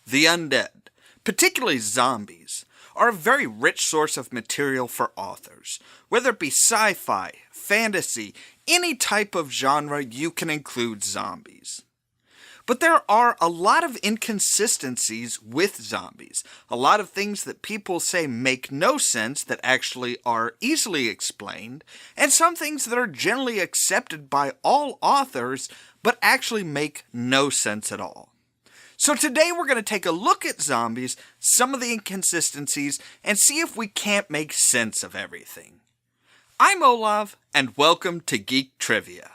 The undead, particularly zombies, are a very rich source of material for authors. Whether it be sci-fi, fantasy, any type of genre, you can include zombies. But there are a lot of inconsistencies with zombies. A lot of things that people say make no sense that actually are easily explained, and some things that are generally accepted by all authors but actually make no sense at all. So today we're going to take a look at zombies, some of the inconsistencies, and see if we can't make sense of everything. I'm Ollamh, and welcome to Geek Trivia.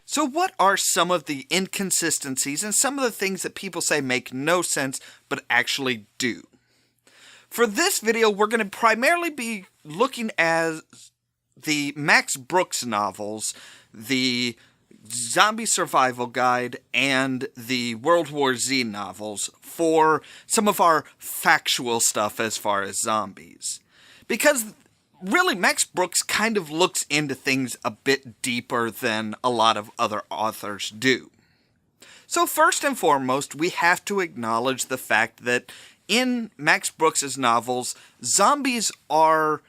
So what are some of the inconsistencies and some of the things that people say make no sense but actually do? For this video, we're going to primarily be looking at the Max Brooks novels, the Zombie Survival Guide, and the World War Z novels for some of our factual stuff as far as zombies. Because really, Max Brooks kind of looks into things a bit deeper than a lot of other authors do. So first and foremost, we have to acknowledge the fact that in Max Brooks' novels, zombies are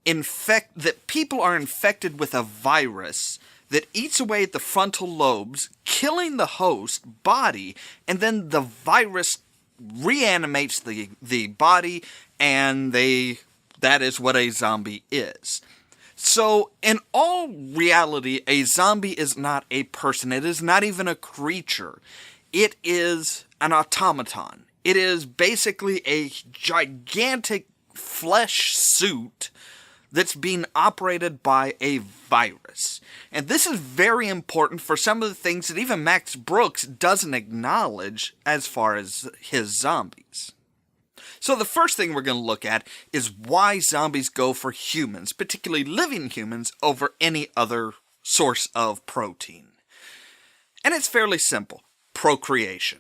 that people are infected with a virus that eats away at the frontal lobes, killing the host body, and then the virus reanimates the body, and that is what a zombie is. So, in all reality, a zombie is not a person. It is not even a creature. It is an automaton. It is basically a gigantic flesh suit that's being operated by a virus. And this is very important for some of the things that even Max Brooks doesn't acknowledge as far as his zombies. So the first thing we're going to look at is why zombies go for humans, particularly living humans, over any other source of protein. And it's fairly simple. Procreation.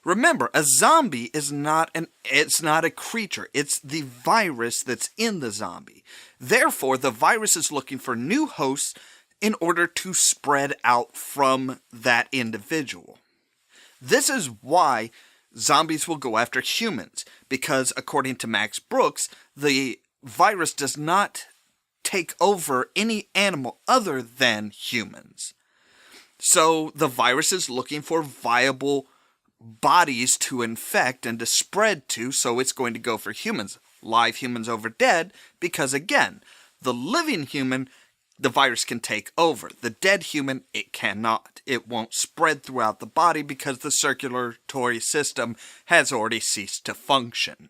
Remember, a zombie is not a creature. It's the virus that's in the zombie. Therefore, the virus is looking for new hosts in order to spread out from that individual. This is why zombies will go after humans, because according to Max Brooks, the virus does not take over any animal other than humans. So the virus is looking for viable bodies to infect and to spread to, so it's going to go for humans. Live humans over dead, because again, the living human, the virus can take over. The dead human, it cannot. It won't spread throughout the body because the circulatory system has already ceased to function.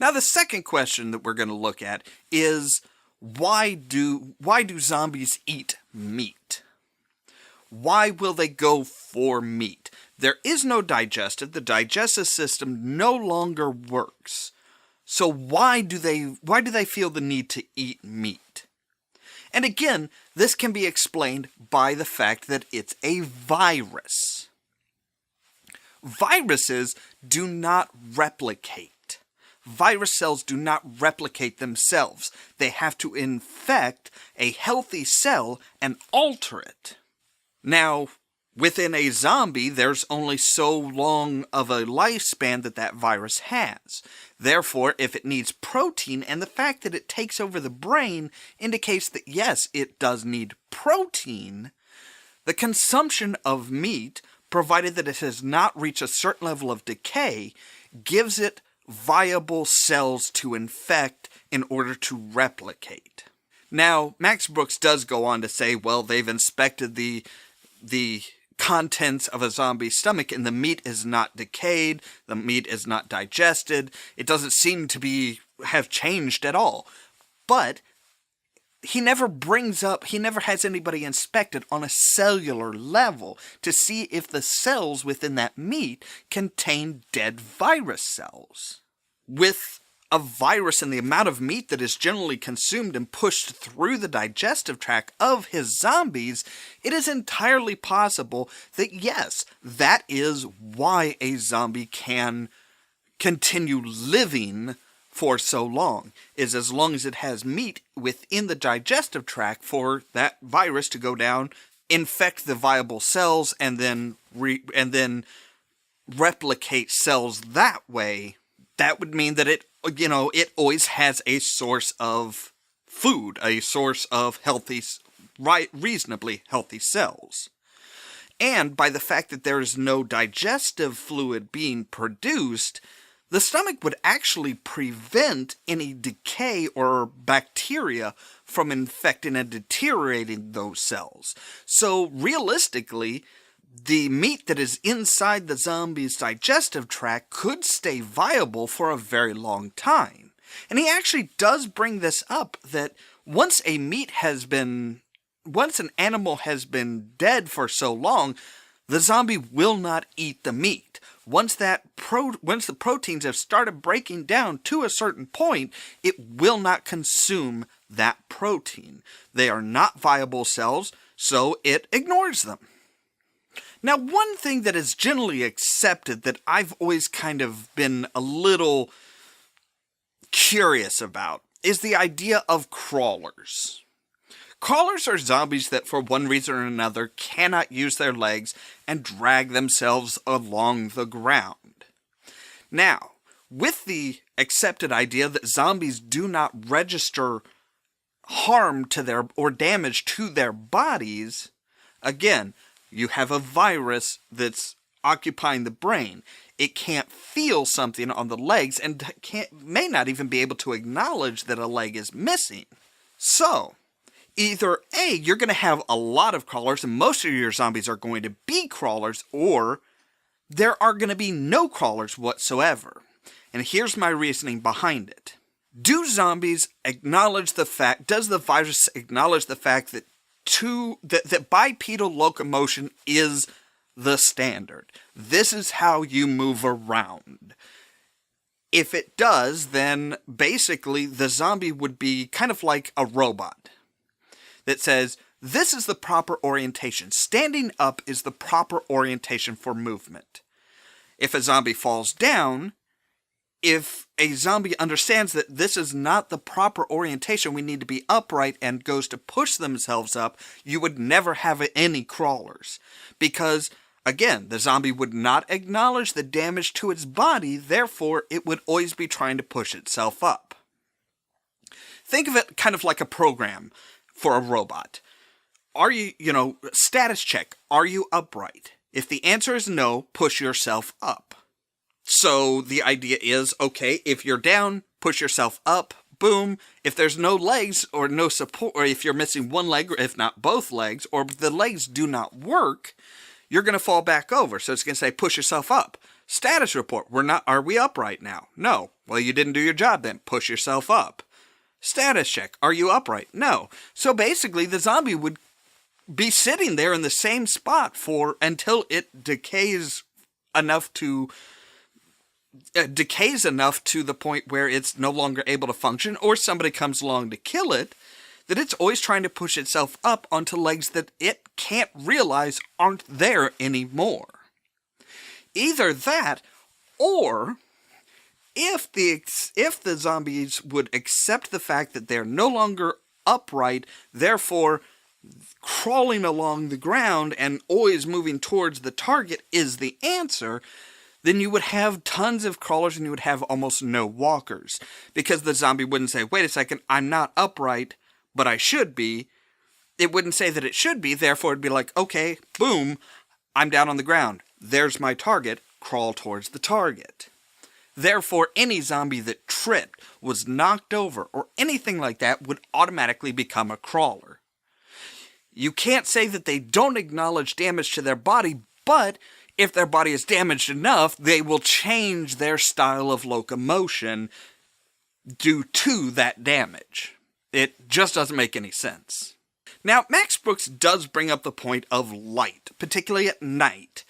Now the second question that we're going to look at is why do zombies eat meat? Why will they go for meat? There is no digestive. The digestive system no longer works. So why do they feel the need to eat meat? And again, this can be explained by the fact that it's a virus. Viruses do not replicate. Virus cells do not replicate themselves. They have to infect a healthy cell and alter it. Now, within a zombie, there's only so long of a lifespan that virus has. Therefore, if it needs protein, and the fact that it takes over the brain indicates that yes, it does need protein, the consumption of meat, provided that it has not reached a certain level of decay, gives it viable cells to infect in order to replicate. Now, Max Brooks does go on to say, well, they've inspected the contents of a zombie's stomach, and the meat is not decayed, the meat is not digested, it doesn't seem to have changed at all. But he never has anybody inspect it on a cellular level to see if the cells within that meat contain dead virus cells. With a virus and the amount of meat that is generally consumed and pushed through the digestive tract of his zombies, it is entirely possible that yes, that is why a zombie can continue living for so long, is as long as it has meat within the digestive tract for that virus to go down, infect the viable cells, and then replicate cells that way. That would mean that it always has a source of food, a source of reasonably healthy cells. And by the fact that there is no digestive fluid being produced, the stomach would actually prevent any decay or bacteria from infecting and deteriorating those cells. So realistically, the meat that is inside the zombie's digestive tract could stay viable for a very long time. And he actually does bring this up, that once an animal has been dead for so long, the zombie will not eat the meat. Once the proteins have started breaking down to a certain point, it will not consume that protein. They are not viable cells, so it ignores them. Now, one thing that is generally accepted that I've always kind of been a little curious about is the idea of crawlers. Crawlers are zombies that for one reason or another cannot use their legs and drag themselves along the ground. Now, with the accepted idea that zombies do not register harm to or damage to their bodies, again, you have a virus that's occupying the brain. It can't feel something on the legs and may not even be able to acknowledge that a leg is missing. So, either A, you're going to have a lot of crawlers and most of your zombies are going to be crawlers, or there are going to be no crawlers whatsoever. And here's my reasoning behind it. Does the virus acknowledge the fact that that bipedal locomotion is the standard? This is how you move around. If it does, then basically the zombie would be kind of like a robot that says, this is the proper orientation. Standing up is the proper orientation for movement. If a zombie falls down, if a zombie understands that this is not the proper orientation, we need to be upright, and goes to push themselves up, you would never have any crawlers. Because, again, the zombie would not acknowledge the damage to its body, therefore it would always be trying to push itself up. Think of it kind of like a program for a robot. Status check, are you upright? If the answer is no, push yourself up. So the idea is, okay, if you're down, push yourself up, boom. If there's no legs or no support, or if you're missing one leg, or if not both legs, or the legs do not work, you're going to fall back over. So it's going to say, push yourself up. Status report, are we upright now? No. Well, you didn't do your job then. Push yourself up. Status check, are you upright? No. So basically, the zombie would be sitting there in the same spot until it decays enough to the point where it's no longer able to function, or somebody comes along to kill it, that it's always trying to push itself up onto legs that it can't realize aren't there anymore. Either that, or if the zombies would accept the fact that they're no longer upright, therefore crawling along the ground and always moving towards the target is the answer, then you would have tons of crawlers and you would have almost no walkers. Because the zombie wouldn't say, wait a second, I'm not upright, but I should be. It wouldn't say that it should be, therefore it'd be like, okay, boom, I'm down on the ground. There's my target, crawl towards the target. Therefore, any zombie that tripped, was knocked over, or anything like that would automatically become a crawler. You can't say that they don't acknowledge damage to their body, but if their body is damaged enough, they will change their style of locomotion due to that damage. It just doesn't make any sense. Now, Max Brooks does bring up the point of light, particularly at night.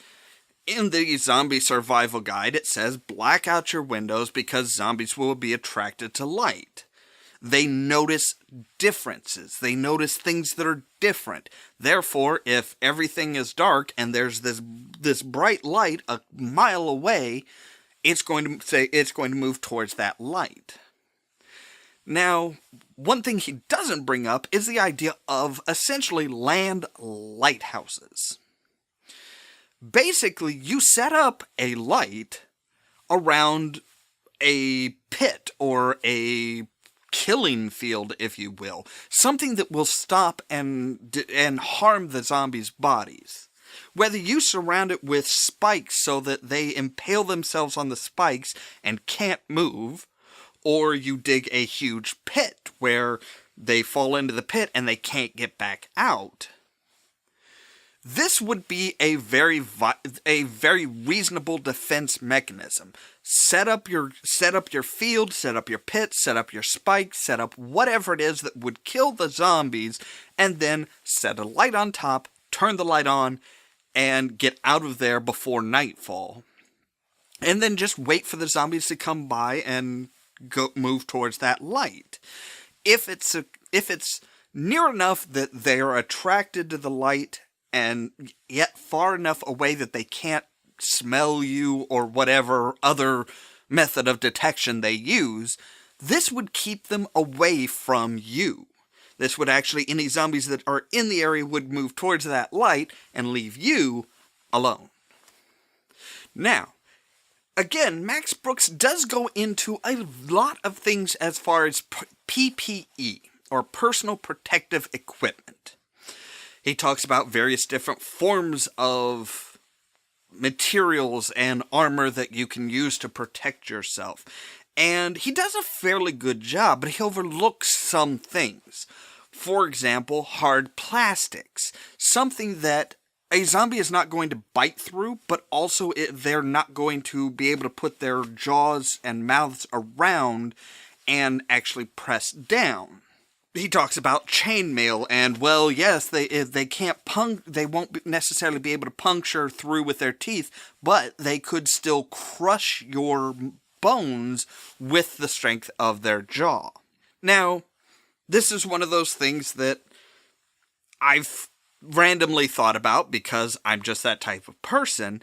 In the zombie survival guide, it says black out your windows because zombies will be attracted to light. They notice differences. They notice things that are different. Therefore, if everything is dark and there's this bright light a mile away, it's going to move towards that light. Now, one thing he doesn't bring up is the idea of essentially land lighthouses. Basically, you set up a light around a pit or a killing field, if you will. Something that will stop and harm the zombies' bodies. Whether you surround it with spikes so that they impale themselves on the spikes and can't move, or you dig a huge pit where they fall into the pit and they can't get back out. This would be a very reasonable defense mechanism. Set up your field, set up your pit, set up your spikes, set up whatever it is that would kill the zombies, and then set a light on top, turn the light on, and get out of there before nightfall. And then just wait for the zombies to come by and move towards that light. If it's near enough that they are attracted to the light and yet far enough away that they can't smell you or whatever other method of detection they use, this would keep them away from you. This would actually, any zombies that are in the area would move towards that light and leave you alone. Now, again, Max Brooks does go into a lot of things as far as PPE, or personal protective equipment. He talks about various different forms of materials and armor that you can use to protect yourself. And he does a fairly good job, but he overlooks some things. For example, hard plastics. Something that a zombie is not going to bite through, but also they're not going to be able to put their jaws and mouths around and actually press down. He talks about chainmail, and well, yes, they won't necessarily be able to puncture through with their teeth, but they could still crush your bones with the strength of their jaw. Now, this is one of those things that I've randomly thought about because I'm just that type of person,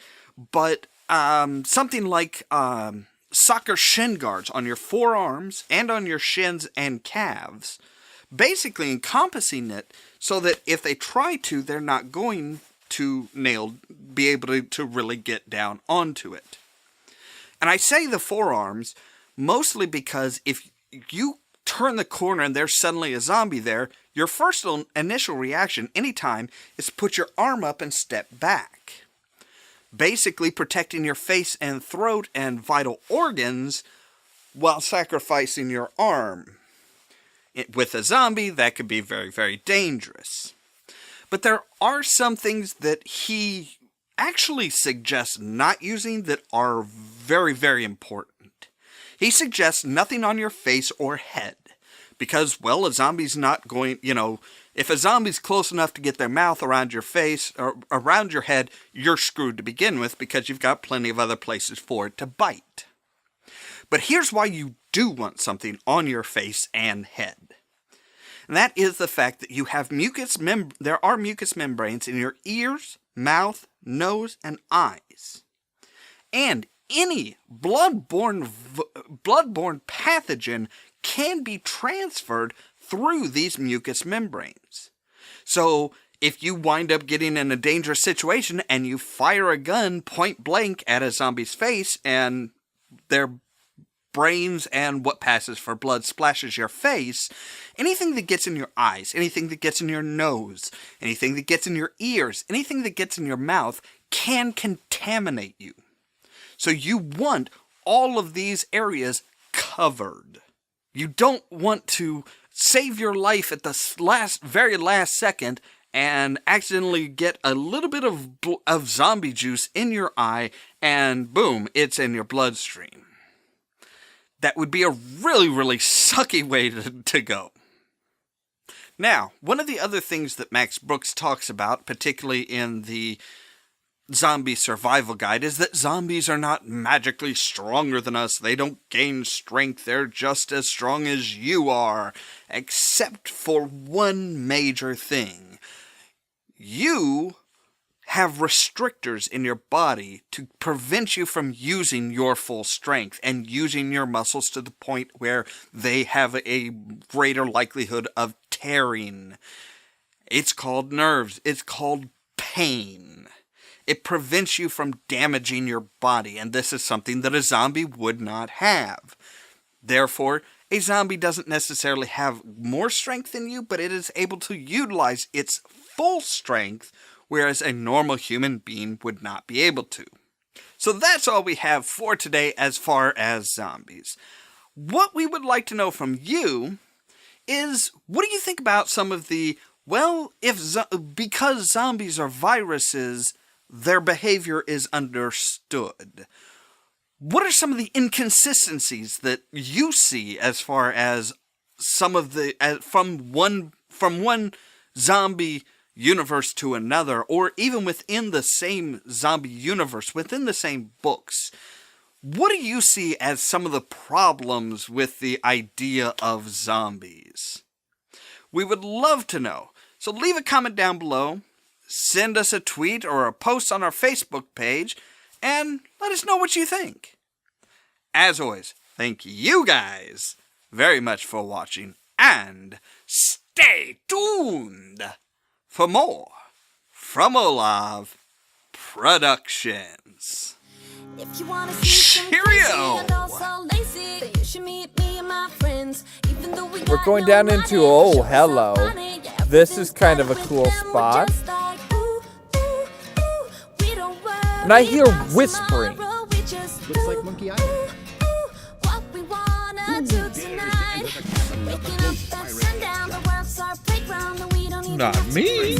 but something like soccer shin guards on your forearms and on your shins and calves, basically encompassing it so that if they try to, they're not going to be able to really get down onto it. And I say the forearms mostly because if you turn the corner and there's suddenly a zombie there, your first initial reaction anytime is to put your arm up and step back. Basically protecting your face and throat and vital organs while sacrificing your arm. With a zombie, that could be very, very dangerous. But there are some things that he actually suggests not using that are very, very important. He suggests nothing on your face or head. Because, well, a zombie's not going, if a zombie's close enough to get their mouth around your face or around your head, you're screwed to begin with because you've got plenty of other places for it to bite. But here's why you do want something on your face and head. And that is the fact that you have there are mucous membranes in your ears, mouth, nose, and eyes. And any bloodborne pathogen can be transferred through these mucous membranes. So, if you wind up getting in a dangerous situation and you fire a gun point blank at a zombie's face and their brains and what passes for blood splashes your face, anything that gets in your eyes, anything that gets in your nose, anything that gets in your ears, anything that gets in your mouth can contaminate you. So you want all of these areas covered. You don't want to save your life at the very last second and accidentally get a little bit of zombie juice in your eye and boom, it's in your bloodstream. That would be a really, really sucky way to go. Now, one of the other things that Max Brooks talks about, particularly in the zombie survival guide is that zombies are not magically stronger than us. They don't gain strength. They're just as strong as you are, except for one major thing. You have restrictors in your body to prevent you from using your full strength and using your muscles to the point where they have a greater likelihood of tearing. It's called nerves. It's called pain. It prevents you from damaging your body, and this is something that a zombie would not have. Therefore, a zombie doesn't necessarily have more strength than you, but it is able to utilize its full strength, whereas a normal human being would not be able to. So that's all we have for today as far as zombies. What we would like to know from you is, what do you think about some of the, because zombies are viruses, their behavior is understood. What are some of the inconsistencies that you see as far as some of the, from one zombie universe to another, or even within the same zombie universe, within the same books? What do you see as some of the problems with the idea of zombies? We would love to know. So leave a comment down below, send us a tweet or a post on our Facebook page, and let us know what you think. As always, thank you guys very much for watching, and stay tuned for more from Ollamh Productions. If you wanna see Cheerio! We're going down into Oh Hello. This is kind of a cool spot. And I hear whispering. Looks like Monkey Island. Not me.